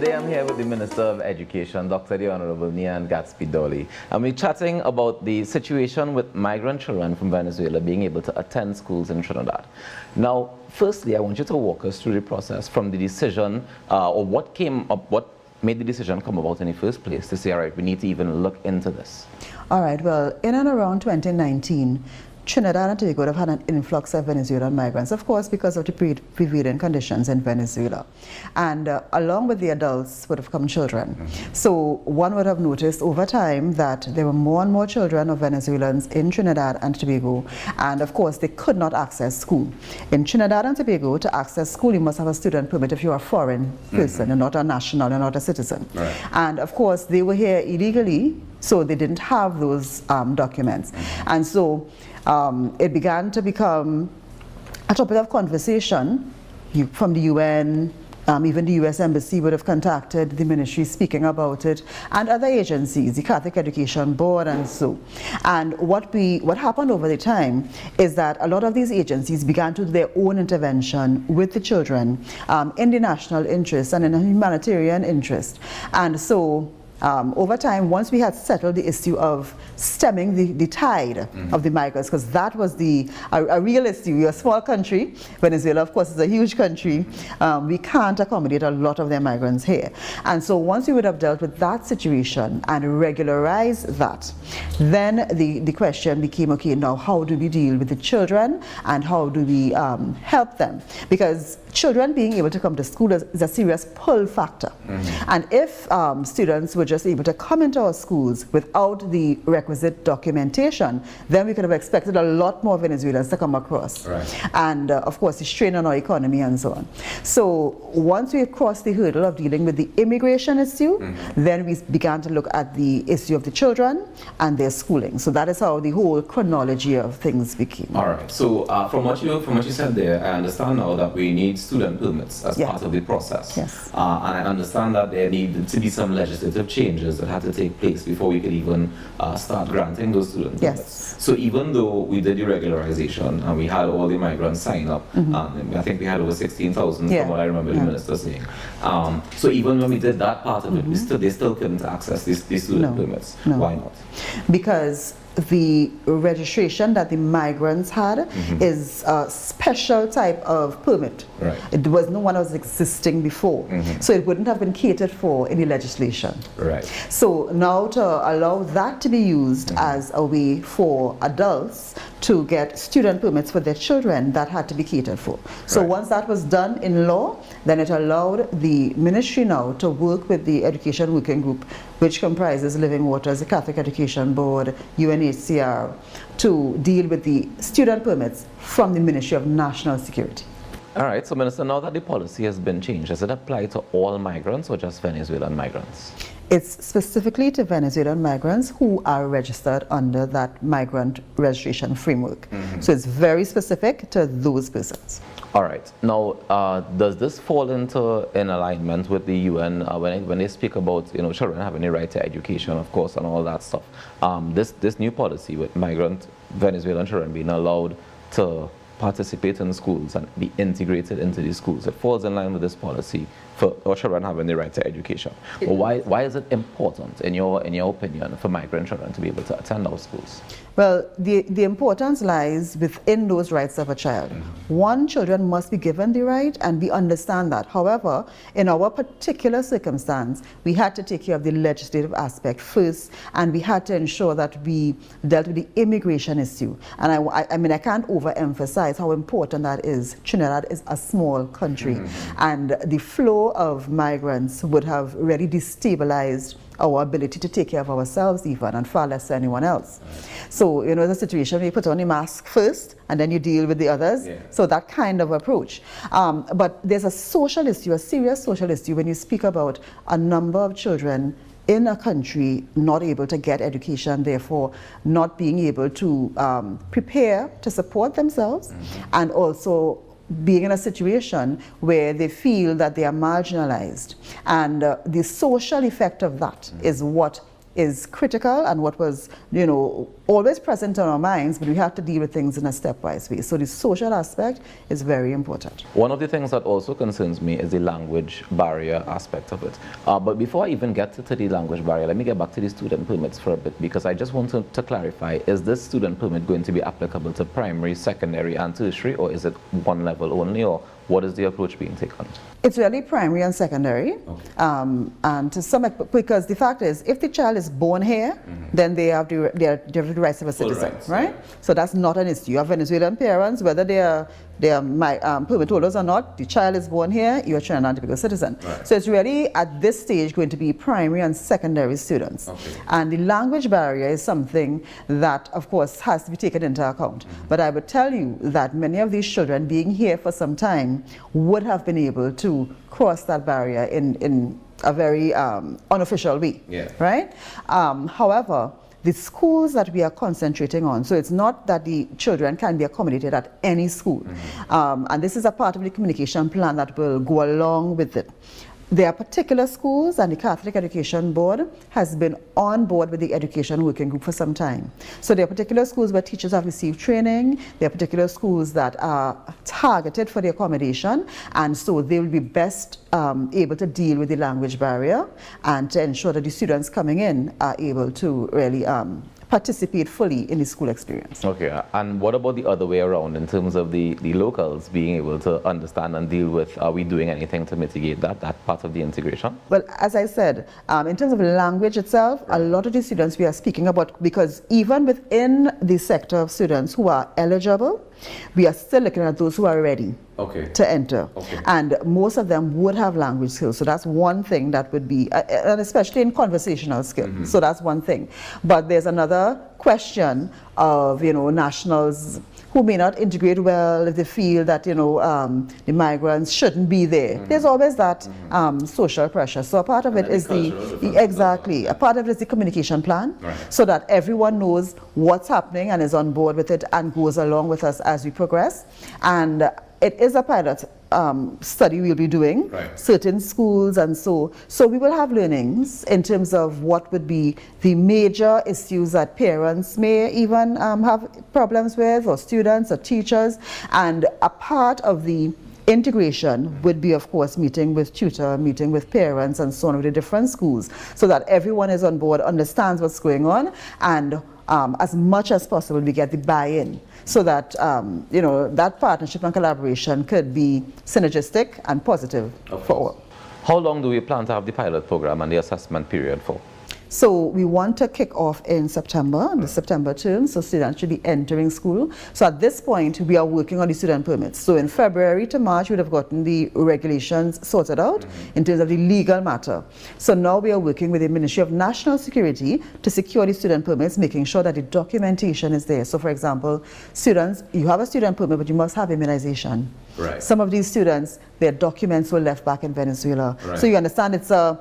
Today I'm here with the Minister of Education, Dr. the Honorable Nyan Gadsby-Dolly, and we're chatting about the situation with migrant children from Venezuela being able to attend schools in Trinidad. Now, firstly, I want you to walk us through the process from the decision, or what made the decision come about in the first place to say, all right, we need to even look into this. All right, well, in and around 2019, Trinidad and Tobago have had an influx of Venezuelan migrants, of course, because of the prevailing conditions in Venezuela. And along with the adults would have come children. So one would have noticed over time that there were more and more children of Venezuelans in Trinidad and Tobago. And of course, they could not access school. In Trinidad and Tobago, to access school, you must have a student permit if you're a foreign person, you're not a national, you're not a citizen. Right. And of course, they were here illegally, so they didn't have those documents. And so it began to become a topic of conversation from the UN. Even the US Embassy would have contacted the ministry speaking about it, and other agencies, the Catholic Education Board and so. And what happened over the time is that a lot of these agencies began to do their own intervention with the children in the national interest and in a humanitarian interest. And so over time, once we had settled the issue of stemming the tide of the migrants, because that was a real issue. We're a small country. Venezuela, of course, is a huge country. We can't accommodate a lot of their migrants here. And so once we would have dealt with that situation and regularized that, then the question became, okay, now how do we deal with the children and how do we help them? Because children being able to come to school is a serious pull factor. And if students were just able to come into our schools without the requisite documentation, then we could have expected a lot more Venezuelans to come across. Right. And of course, the strain on our economy and so on. So once we crossed the hurdle of dealing with the immigration issue, then we began to look at the issue of the children and their schooling. So that is how the whole chronology of things became. All right. So from what you said there, I understand now that we need student permits as part of the process. Yes. And I understand that there needed to be some legislative changes that had to take place before we could even start granting those student permits. So even though we did the regularization and we had all the migrants sign up, I think we had over 16,000 from what I remember the minister saying. So even when we did that part of it, they still couldn't access these student permits. No. Why not? Because the registration that the migrants had is a special type of permit. Right. It was no one was existing before. So it wouldn't have been catered for in the legislation. Right. So now to allow that to be used as a way for adults to get student permits for their children, that had to be catered for. So once that was done in law, then it allowed the ministry now to work with the Education Working Group, which comprises Living Waters, the Catholic Education Board, UNHCR, to deal with the student permits from the Ministry of National Security. All right, so Minister, now that the policy has been changed, does it apply to all migrants or just Venezuelan migrants? It's specifically to Venezuelan migrants who are registered under that migrant registration framework. So it's very specific to those persons. All right. Now, does this fall in alignment with the UN when they speak about children having a right to education, of course, and all that stuff? This new policy with migrant Venezuelan children being allowed to participate in schools and be integrated into these schools, it falls in line with this policy for our children having the right to education. Well, why is it important, in your opinion, for migrant children to be able to attend our schools? Well, the importance lies within those rights of a child. One, children must be given the right, and we understand that. However, in our particular circumstance, we had to take care of the legislative aspect first, and we had to ensure that we dealt with the immigration issue. And I mean, I can't overemphasize how important that is. Trinidad is a small country, and the flow of migrants would have really destabilized our ability to take care of ourselves even, and far less than anyone else. So, it's a situation where you put on a mask first and then you deal with the others. So that kind of approach. But there's a social issue, a serious social issue, when you speak about a number of children in a country not able to get education, therefore not being able to prepare to support themselves, and also being in a situation where they feel that they are marginalized. And the social effect of that is what is critical and what was, you know, always present in our minds, but we have to deal with things in a stepwise way. So the social aspect is very important. One of the things that also concerns me is the language barrier aspect of it. But before I even get to the language barrier, let me get back to the student permits for a bit, because I just want to clarify, is this student permit going to be applicable to primary, secondary and tertiary, or is it one level only, or what is the approach being taken? It's really primary and secondary. Okay. And to some, because the fact is, if the child is born here, then they have the rights of a citizen, rights, right? yeah. So that's not an issue. You have Venezuelan parents, whether they are permit holders or not, the child is born here, you're a Trinidad and Tobago citizen. Right. So it's really, at this stage, going to be primary and secondary students. Okay. And the language barrier is something that, of course, has to be taken into account. But I would tell you that many of these children, being here for some time, would have been able to cross that barrier in a very unofficial way, yeah. right? However, the schools that we are concentrating on, so it's not that the children can be accommodated at any school. And this is a part of the communication plan that will go along with it. There are particular schools, and the Catholic Education Board has been on board with the Education Working Group for some time. So there are particular schools where teachers have received training, there are particular schools that are targeted for the accommodation, and so they will be best able to deal with the language barrier and to ensure that the students coming in are able to really participate fully in the school experience. Okay, and what about the other way around in terms of the locals being able to understand and deal with, are we doing anything to mitigate that part of the integration? Well, as I said, in terms of language itself, a lot of the students we are speaking about, because even within the sector of students who are eligible, we are still looking at those who are ready to enter. And most of them would have language skills. So that's one thing that would be, and especially in conversational skills. So that's one thing. But there's another question of, you know, nationals who may not integrate well if they feel that, you know, the migrants shouldn't be there. There's always that social pressure. So a part of it is a part of it is the communication plan, so that everyone knows what's happening and is on board with it and goes along with us as we progress. And it is a pilot study we'll be doing, certain schools, and so we will have learnings in terms of what would be the major issues that parents may even have problems with, or students or teachers. And a part of the integration would be, of course, meeting with tutor, meeting with parents, and so on with the different schools, so that everyone is on board, understands what's going on, and as much as possible we get the buy-in, so that you know, that partnership and collaboration could be synergistic and positive for all. How long do we plan to have the pilot program and the assessment period for? So we want to kick off in September, the September term, so students should be entering school. So at this point, we are working on the student permits. So in February to March, we would have gotten the regulations sorted out in terms of the legal matter. So now we are working with the Ministry of National Security to secure the student permits, making sure that the documentation is there. So for example, students, you have a student permit, but you must have immunization. Some of these students, their documents were left back in Venezuela. So you understand it's a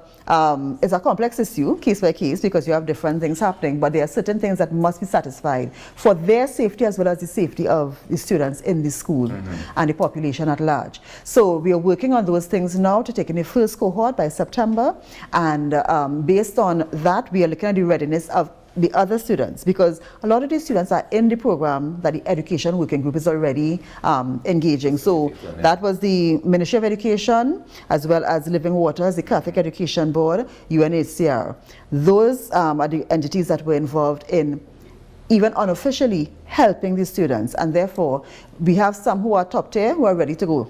complex issue, case by case, because you have different things happening, but there are certain things that must be satisfied for their safety as well as the safety of the students in the school and the population at large. So we are working on those things now to take in the first cohort by September, and based on that, we are looking at the readiness of the other students, because a lot of these students are in the program that the Education Working Group is already engaging. So that was the Ministry of Education, as well as Living Waters, the Catholic Education Board, UNHCR. Those are the entities that were involved in even unofficially helping the students, and therefore we have some who are top tier who are ready to go.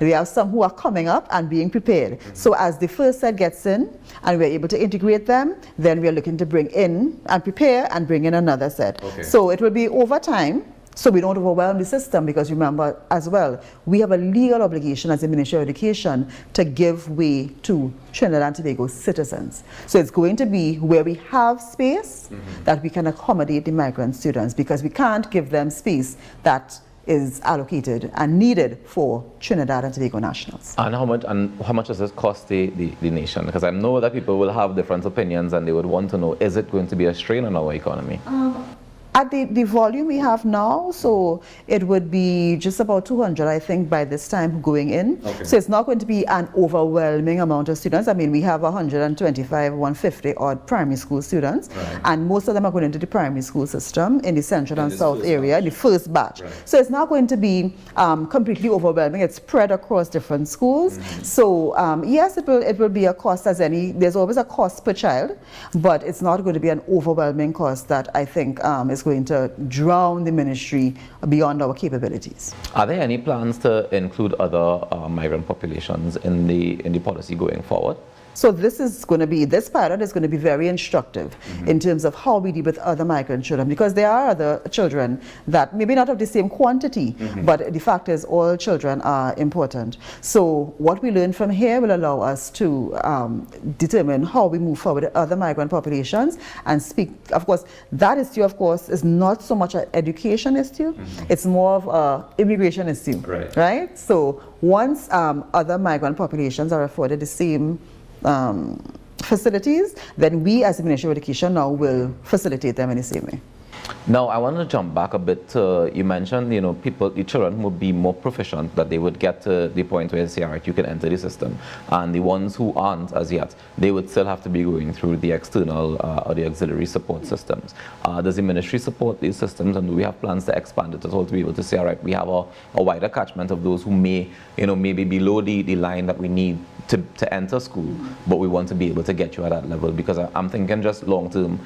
We have some who are coming up and being prepared. So as the first set gets in and we're able to integrate them, then we're looking to bring in and prepare and bring in another set. So it will be over time, so we don't overwhelm the system, because remember as well, we have a legal obligation as the Ministry of Education to give way to Trinidad and Tobago citizens. So it's going to be where we have space that we can accommodate the migrant students, because we can't give them space that is allocated and needed for Trinidad and Tobago nationals. And how much does this cost the nation? Because I know that people will have different opinions and they would want to know, is it going to be a strain on our economy? At the volume we have now, so it would be just about 200, I think, by this time going in. Okay. So it's not going to be an overwhelming amount of students. I mean, we have 125, 150 odd primary school students, Right. and most of them are going into the primary school system in the central and this south first area, batch. the first batch. Right. So it's not going to be completely overwhelming. It's spread across different schools. Mm-hmm. So yes, it will be a cost as any. There's always a cost per child, but it's not going to be an overwhelming cost that I think is going to drown the ministry beyond our capabilities. Are there any plans to include other migrant populations in the policy going forward? So this pilot is going to be very instructive in terms of how we deal with other migrant children, because there are other children that maybe not of the same quantity, but the fact is all children are important. So what we learn from here will allow us to determine how we move forward with other migrant populations and speak. Of course, that issue, of course, is not so much an education issue, it's more of an immigration issue, right? So once other migrant populations are afforded the same facilities, then we as the Ministry of Education now will facilitate them in the same way. Now, I want to jump back a bit. You mentioned, the children would be more proficient, that they would get to the point where they say, all right, you can enter the system. And the ones who aren't as yet, they would still have to be going through the external or the auxiliary support systems. Does the ministry support these systems, and do we have plans to expand it at all to be able to say, all right, we have a wider catchment of those who may, maybe below the line that we need to enter school, but we want to be able to get you at that level? Because I'm thinking just long term,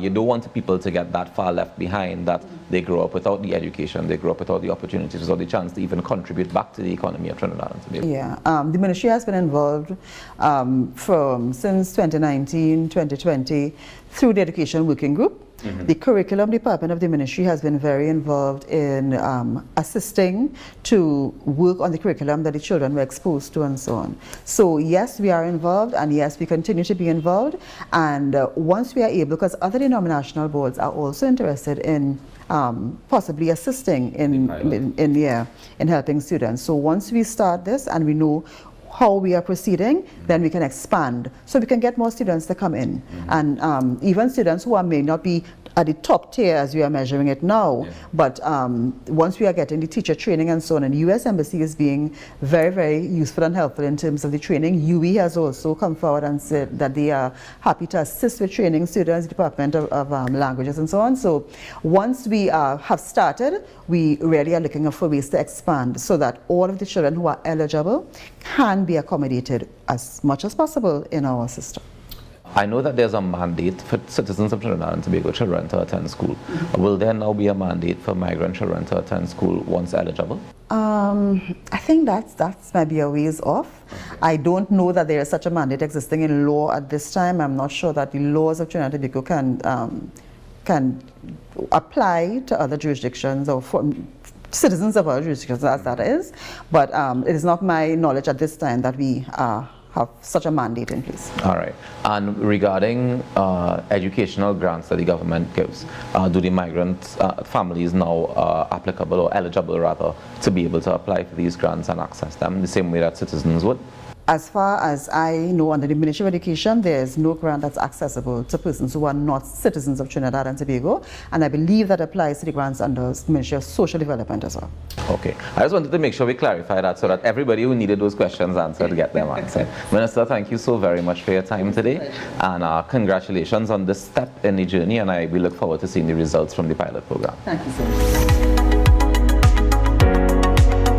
you don't want people to get that far left behind, that they grow up without the education, they grow up without the opportunities, without the chance to even contribute back to the economy of Trinidad and Tobago. Yeah, the ministry has been involved since 2019, 2020 through the Education Working Group. The curriculum department of the ministry has been very involved in assisting to work on the curriculum that the children were exposed to and so on. So yes, we are involved, and yes, we continue to be involved. And once we are able, because other denominational boards are also interested in possibly assisting in helping students. So once we start this and we know how we are proceeding, then we can expand, so we can get more students to come in, and even students who may not be at the top tier as we are measuring it now, but once we are getting the teacher training and so on, and U.S. Embassy is being very, very useful and helpful in terms of the training. UE has also come forward and said that they are happy to assist with training students, Department of Languages and so on. So once we have started, we really are looking for ways to expand so that all of the children who are eligible can be accommodated as much as possible in our system. I know that there's a mandate for citizens of Trinidad and Tobago children to attend school. Will there now be a mandate for migrant children to attend school once eligible? I think that's maybe a ways off. I don't know that there is such a mandate existing in law at this time. I'm not sure that the laws of Trinidad and Tobago can apply to other jurisdictions or for citizens of other jurisdictions, as that is. But it is not my knowledge at this time that we have such a mandate in place. All right. And regarding educational grants that the government gives, do the migrant families now applicable or eligible rather to be able to apply for these grants and access them the same way that citizens would? As far as I know, under the Ministry of Education, there is no grant that's accessible to persons who are not citizens of Trinidad and Tobago, and I believe that applies to the grants under the Ministry of Social Development as well. Okay. I just wanted to make sure we clarify that so that everybody who needed those questions answered get them answered. Minister, thank you so very much for your time today, and congratulations on this step in the journey, and we look forward to seeing the results from the pilot program. Thank you so much.